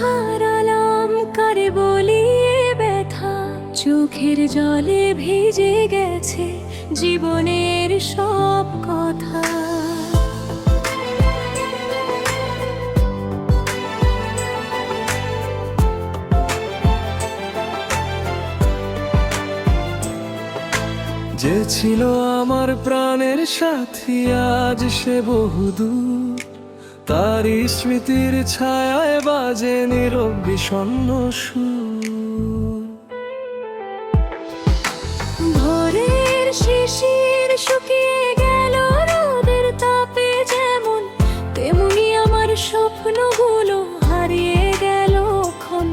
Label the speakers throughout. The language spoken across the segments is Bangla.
Speaker 1: হারালাম কারে বলিয়ে ব্যথা, চোখের জলে ভিজে গেছে জীবনের সব কথা।
Speaker 2: যে ছিল আমার প্রাণের সাথী আজ সে বহুদূর, তারই স্মৃতির ছায়ায় বাজে নীরব বিষণ্ণ সুর।
Speaker 1: ভোরের শিশির শুকিয়ে গেল রোদের তাপে যেমন, তেমনি আমার স্বপ্নগুলো হারিয়ে গেল ক্ষণ।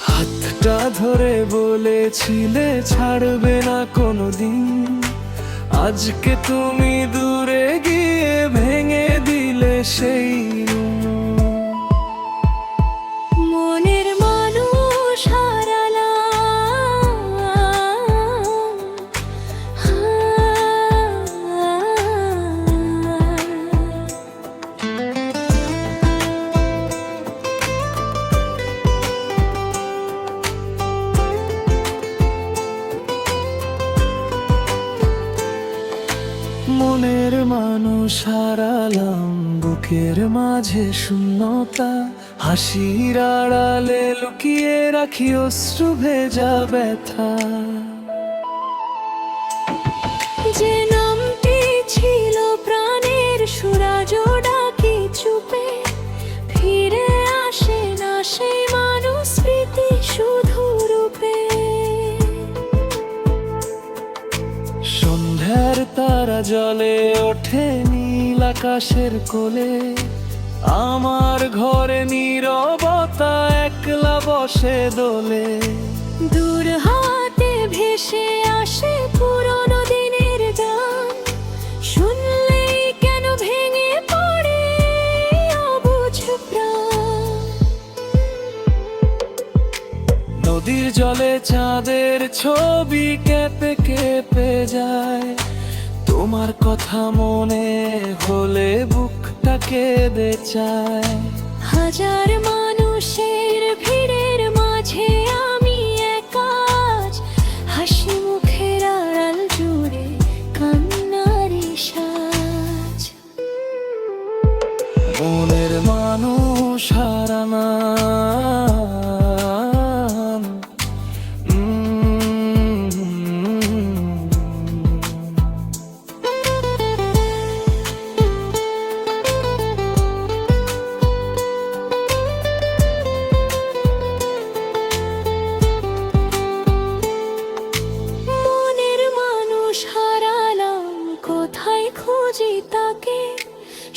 Speaker 2: হাতটা ধরে বলেছিলে ছাড়বে না কোনোদিন, আজকে তুমি দূরে গিয়ে ভেঙে দিলে সেই
Speaker 1: মনের মানুষ হারালাম।
Speaker 2: মনের মানুষ হারালাম, বুকের মাঝে শূন্যতা, হাসির আড়ালে লুকিয়ে রাখি অশ্রু ভেজা ব্যথা।
Speaker 1: যে নামটি ছিল প্রাণের সুরাজ ডাকি চুপে, ফিরে আসে না সেই মানুষ স্মৃতি শুধু রূপে।
Speaker 2: সন্ধ্যার তারা জলে ওঠে নীল আকাশের কোলে, আমার ঘরে নীরবতা একলা বসে দোলে।
Speaker 1: দূর হাতে ভেসে আসে পুরনো দিনের গান, শুনলেই কেন ভেঙে পড়ে অবুঝ প্রাণ।
Speaker 2: নদীর জলে চাঁদের ছবি কেঁপে কেঁপে যায়, তোমার কথা মনে হলে বুকটা কেঁদে চায়।
Speaker 1: হাজার মানুষের ভিড়ের মাঝে আমি একা আজ, হাসি মুখের আড়াল জুড়ে কান্নারি সাজ।
Speaker 2: মনের মানুষ হারানা
Speaker 1: কোথায় খুঁজি তাকে,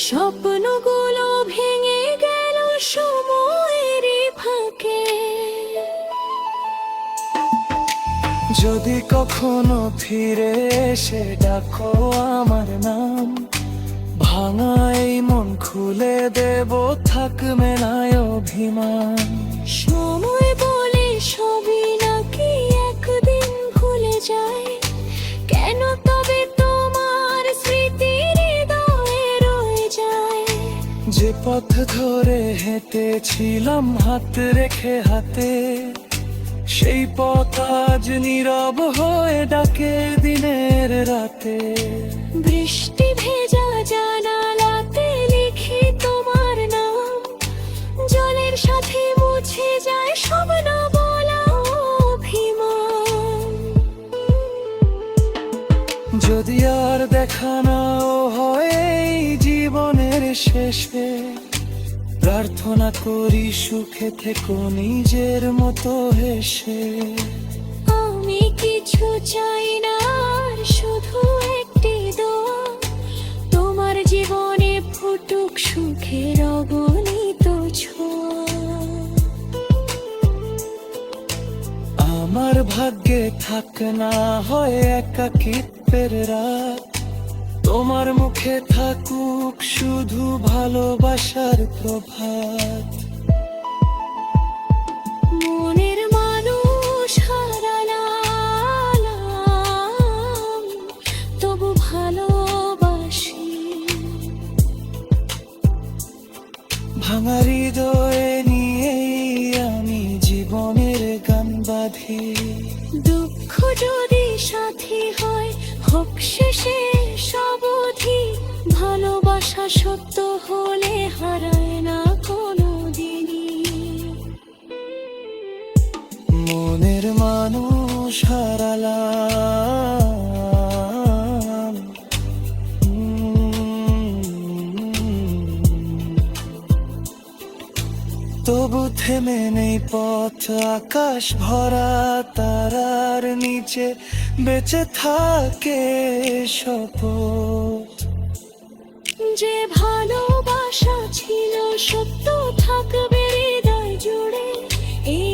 Speaker 1: স্বপ্নগুলো ভেঙে গেল সময়ের ফাঁকে।
Speaker 2: যদি কখনো ফিরে এসে ডাকো আমার নাম, ভাঙা এই মন খুলে দেব, থাকবে না অভিমান।
Speaker 1: সময় বলে সবই নাকি একদিন ভুলে যায়, কেন তবে তোমার স্মৃতি হৃদয়ে রয়ে যায়।
Speaker 2: যে পথ ধরে হেঁটেছিলাম হাত রেখে হাতে, সেই পথ আজ নীরব হয়ে ডাকে দিনের রাতে।
Speaker 1: বৃষ্টি ভেজা জানালাতে লিখি তোমার নাম, জলের সাথে মুছে যায় সব না বলা অভিমান।
Speaker 2: যদি আর দেখা নাও হয় এই জীবনের শেষে, প্রার্থনা করি সুখে থেকো নিজের মতো হেসে।
Speaker 1: আমি কিছু চাই না আর, শুধু একটি দোয়া, তোমার জীবনে ফুটুক সুখের অগণিত ছোঁয়া।
Speaker 2: আমার ভাগ্যে থাক না হয় একাকিত্বের রাত, তোমার মুখে থাকুক শুধু ভালোবাসার প্রভাত।
Speaker 1: মনের মানুষ হারালাম, তবু ভালোবাসি।
Speaker 2: ভাঙা হৃদয়ে নিয়ে বাঁধি।
Speaker 1: দুঃখ যদি সাথী হয় হোক শেষে সবধি, ভালোবাসা সত্য হলে হারায় না কোনো দিনই।
Speaker 2: মনের মানুষ হারালাম, তবু থেমে নেই পথ, আকাশ ভরা তারার নিচে বেঁচে থাকে শপথ।
Speaker 1: যে ভালোবাসা ছিল সত্য থাকবে হৃদয় জুড়ে, এই